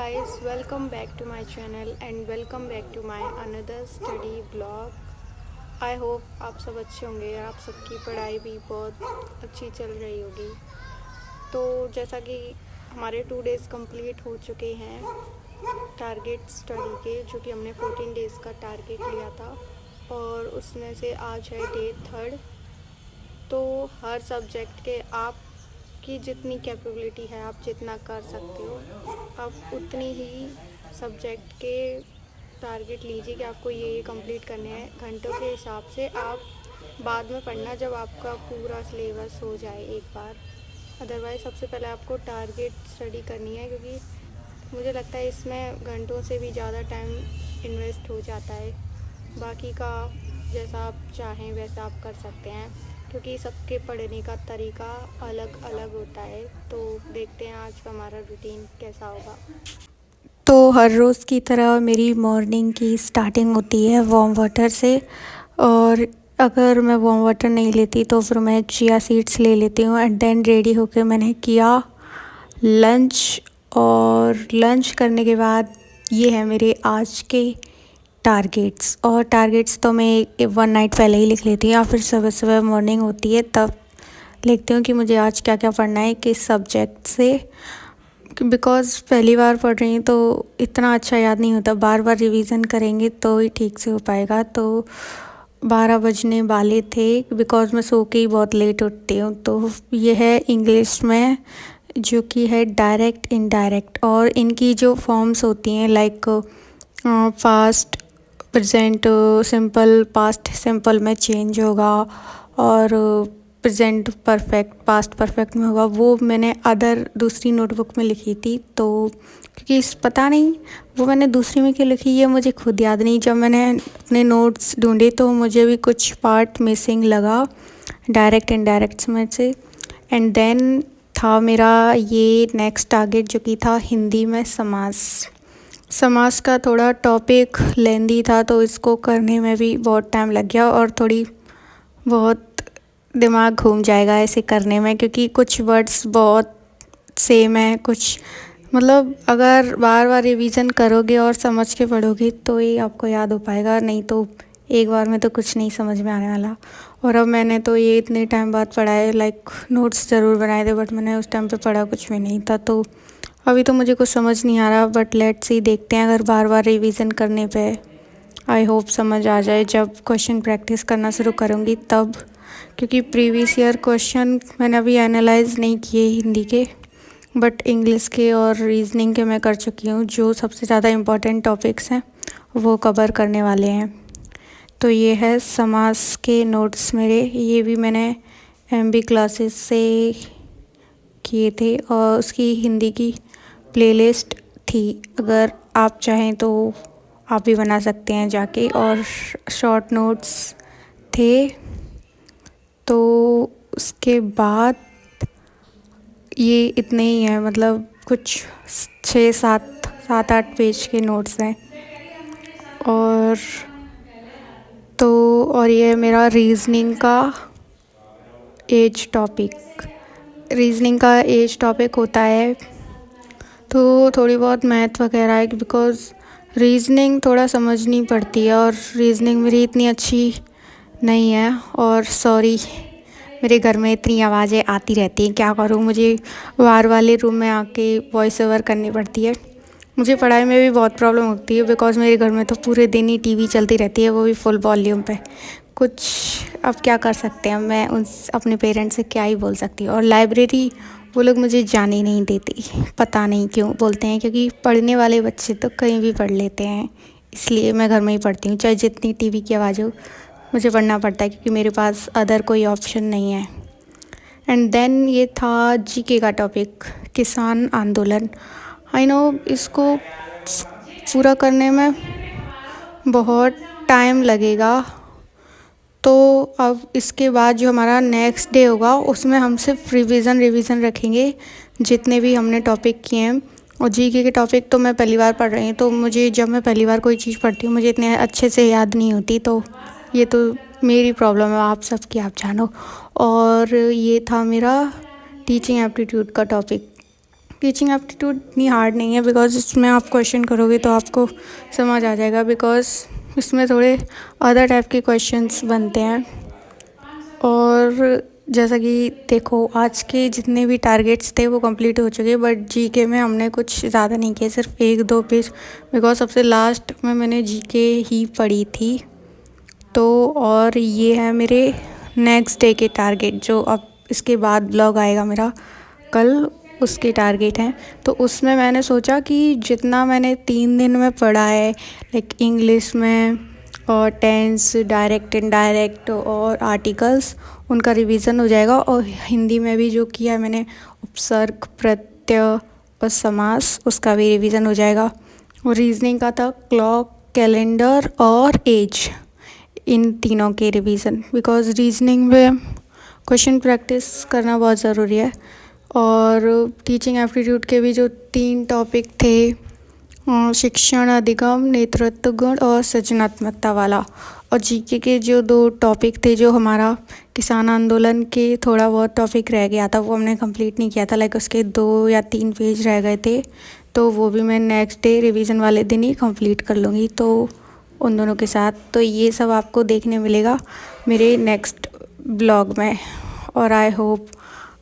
guys, welcome back to my channel and welcome back to my another study vlog. I hope आप सब अच्छे होंगे और आप सबकी पढ़ाई भी बहुत अच्छी चल रही होगी। तो जैसा कि हमारे 2 डेज़ कंप्लीट हो चुके हैं टारगेट स्टडी के, जो कि हमने 14 डेज़ का टारगेट लिया था और उसमें से आज है डे 3। तो हर सब्जेक्ट के आप की जितनी कैपेबिलिटी है, आप जितना कर सकते हो, आप उतनी ही सब्जेक्ट के टारगेट लीजिए कि आपको ये कंप्लीट करने हैं। घंटों के हिसाब से आप बाद में पढ़ना जब आपका पूरा सिलेबस हो जाए एक बार। अदरवाइज़ सबसे पहले आपको टारगेट स्टडी करनी है, क्योंकि मुझे लगता है इसमें घंटों से भी ज़्यादा टाइम इन्वेस्ट हो जाता है। बाकी का जैसा आप चाहें वैसा आप कर सकते हैं, क्योंकि सबके पढ़ने का तरीका अलग अलग होता है। तो देखते हैं आज का हमारा रूटीन कैसा होगा। तो हर रोज़ की तरह मेरी मॉर्निंग की स्टार्टिंग होती है वार्म वाटर से, और अगर मैं वार्म वाटर नहीं लेती तो फिर मैं चिया सीड्स ले लेती हूँ। एंड देन रेडी होकर मैंने किया लंच, और लंच करने के बाद ये है मेरे आज के टारगेट्स। और टारगेट्स तो मैं 1 नाइट पहले ही लिख लेती हूँ, या फिर सुबह सुबह मॉर्निंग होती है तब लिखती हूँ कि मुझे आज क्या क्या पढ़ना है किस सब्जेक्ट से। बिकॉज़ पहली बार पढ़ रही हूँ तो इतना अच्छा याद नहीं होता, बार बार रिवीजन करेंगे तो ही ठीक से हो पाएगा। तो 12 बजने वाले थे, बिकॉज़ मैं सो के ही बहुत लेट उठती हूँ। तो ये है इंग्लिश में, जो कि है डायरेक्ट इनडायरेक्ट, और इनकी जो फॉर्म्स होती हैं like past present simple, past simple में चेंज होगा, और प्रेजेंट परफेक्ट पास्ट परफेक्ट में होगा। वो मैंने अदर दूसरी नोटबुक में लिखी थी, तो क्योंकि पता नहीं वो मैंने दूसरी में क्यों लिखी, ये मुझे खुद याद नहीं। जब मैंने अपने नोट्स ढूंढे तो मुझे भी कुछ पार्ट मिसिंग लगा डायरेक्ट इनडायरेक्ट्स में से। एंड देन था मेरा ये नेक्स्ट टारगेट, जो कि था हिंदी में समास का थोड़ा टॉपिक लेंदी था, तो इसको करने में भी बहुत टाइम लग गया और थोड़ी बहुत दिमाग घूम जाएगा ऐसे करने में, क्योंकि कुछ वर्ड्स बहुत सेम है। कुछ मतलब अगर बार बार रिवीजन करोगे और समझ के पढ़ोगे तो ही आपको याद हो पाएगा, नहीं तो एक बार में तो कुछ नहीं समझ में आने वाला। और अब मैंने तो ये इतने टाइम बाद पढ़ा है, लाइक नोट्स ज़रूर बनाए थे बट मैंने उस टाइम पे पढ़ा कुछ भी नहीं था। तो अभी तो मुझे कुछ समझ नहीं आ रहा, बट लेट्स सी, देखते हैं। अगर बार बार रिवीजन करने पे आई होप समझ आ जाए जब क्वेश्चन प्रैक्टिस करना शुरू करूँगी तब, क्योंकि प्रीवियस ईयर क्वेश्चन मैंने अभी एनालाइज नहीं किए हिंदी के, बट इंग्लिश के और रीजनिंग के मैं कर चुकी हूँ। जो सबसे ज़्यादा इम्पॉर्टेंट टॉपिक्स हैं वो कवर करने वाले हैं। तो ये है समास के नोट्स मेरे, ये भी मैंने MB क्लासेस से किए थे, और उसकी हिंदी की प्लेलिस्ट थी। अगर आप चाहें तो आप भी बना सकते हैं जाके। और शॉर्ट नोट्स थे। तो उसके बाद ये इतने ही हैं, मतलब कुछ 7-8 पेज के नोट्स हैं। और तो और ये मेरा रीजनिंग का एज टॉपिक होता है। तो थोड़ी बहुत मैथ वगैरह है, बिकॉज़ रीजनिंग थोड़ा समझनी पड़ती है और रीजनिंग मेरी इतनी अच्छी नहीं है। और सॉरी, मेरे घर में इतनी आवाज़ें आती रहती हैं, क्या करूँ, मुझे बाहर वाले रूम में आके वॉइस ओवर करनी पड़ती है। मुझे पढ़ाई में भी बहुत प्रॉब्लम होती है, बिकॉज़ मेरे घर में तो पूरे दिन ही टीवी चलती रहती है, वो भी फुल वॉल्यूम पे। कुछ अब क्या कर सकते हैं, मैं उन अपने पेरेंट्स से क्या ही बोल सकती हूँ। और लाइब्रेरी वो लोग मुझे जाने ही नहीं देती, पता नहीं क्यों बोलते हैं, क्योंकि पढ़ने वाले बच्चे तो कहीं भी पढ़ लेते हैं, इसलिए मैं घर में ही पढ़ती हूँ। चाहे जितनी टीवी की आवाज़ हो, मुझे पढ़ना पड़ता है, क्योंकि मेरे पास अदर कोई ऑप्शन नहीं है। एंड देन ये था GK का टॉपिक, किसान आंदोलन। आई नो इसको पूरा करने में बहुत टाइम लगेगा। तो अब इसके बाद जो हमारा नेक्स्ट डे होगा उसमें हम सिर्फ रिवीजन रखेंगे जितने भी हमने टॉपिक किए हैं। और GK के टॉपिक तो मैं पहली बार पढ़ रही हूँ, तो मुझे जब मैं पहली बार कोई चीज़ पढ़ती हूँ मुझे इतने अच्छे से याद नहीं होती, तो ये तो मेरी प्रॉब्लम है, आप सबकी आप जानो। और ये था मेरा टीचिंग एप्टीट्यूड का टॉपिक। टीचिंग एप्टीट्यूड इतनी हार्ड नहीं है, बिकॉज इसमें आप क्वेश्चन करोगे तो आपको समझ आ जाएगा, बिकॉज इसमें थोड़े अदर टाइप के क्वेश्चंस बनते हैं। और जैसा कि देखो, आज के जितने भी टारगेट्स थे वो कंप्लीट हो चुके, बट जीके में हमने कुछ ज़्यादा नहीं किया, सिर्फ 1-2 पेज, बिकॉज सबसे लास्ट में मैंने जीके ही पढ़ी थी। तो और ये है मेरे नेक्स्ट डे के टारगेट, जो अब इसके बाद ब्लॉग आएगा मेरा कल, उसके टारगेट हैं। तो उसमें मैंने सोचा कि जितना मैंने 3 दिन में पढ़ा है, लाइक इंग्लिश में और टेंस, डायरेक्ट इनडायरेक्ट और आर्टिकल्स, उनका रिवीजन हो जाएगा। और हिंदी में भी जो किया है मैंने, उपसर्ग, प्रत्यय और समास, उसका भी रिवीजन हो जाएगा। और रीजनिंग का था क्लॉक, कैलेंडर और एज, इन तीनों के रिवीजन, बिकॉज रीजनिंग में क्वेश्चन प्रैक्टिस करना बहुत ज़रूरी है। और टीचिंग एप्टीट्यूड के भी जो 3 टॉपिक थे, शिक्षण अधिगम, नेतृत्व गुण और सृजनात्मकता वाला, और जीके के जो 2 टॉपिक थे, जो हमारा किसान आंदोलन के थोड़ा बहुत टॉपिक रह गया था, वो हमने कंप्लीट नहीं किया था, लाइक उसके 2 या 3 पेज रह गए थे, तो वो भी मैं नेक्स्ट डे रिवीजन वाले दिन ही कंप्लीट कर लूँगी, तो उन दोनों के साथ। तो ये सब आपको देखने मिलेगा मेरे नेक्स्ट ब्लॉग में। और आई होप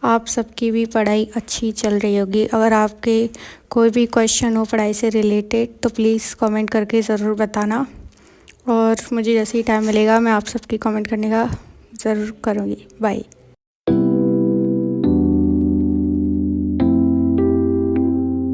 आप सबकी भी पढ़ाई अच्छी चल रही होगी। अगर आपके कोई भी क्वेश्चन हो पढ़ाई से रिलेटेड, तो प्लीज़ कमेंट करके ज़रूर बताना, और मुझे जैसे ही टाइम मिलेगा मैं आप सबकी कमेंट करने का ज़रूर करूँगी। बाय।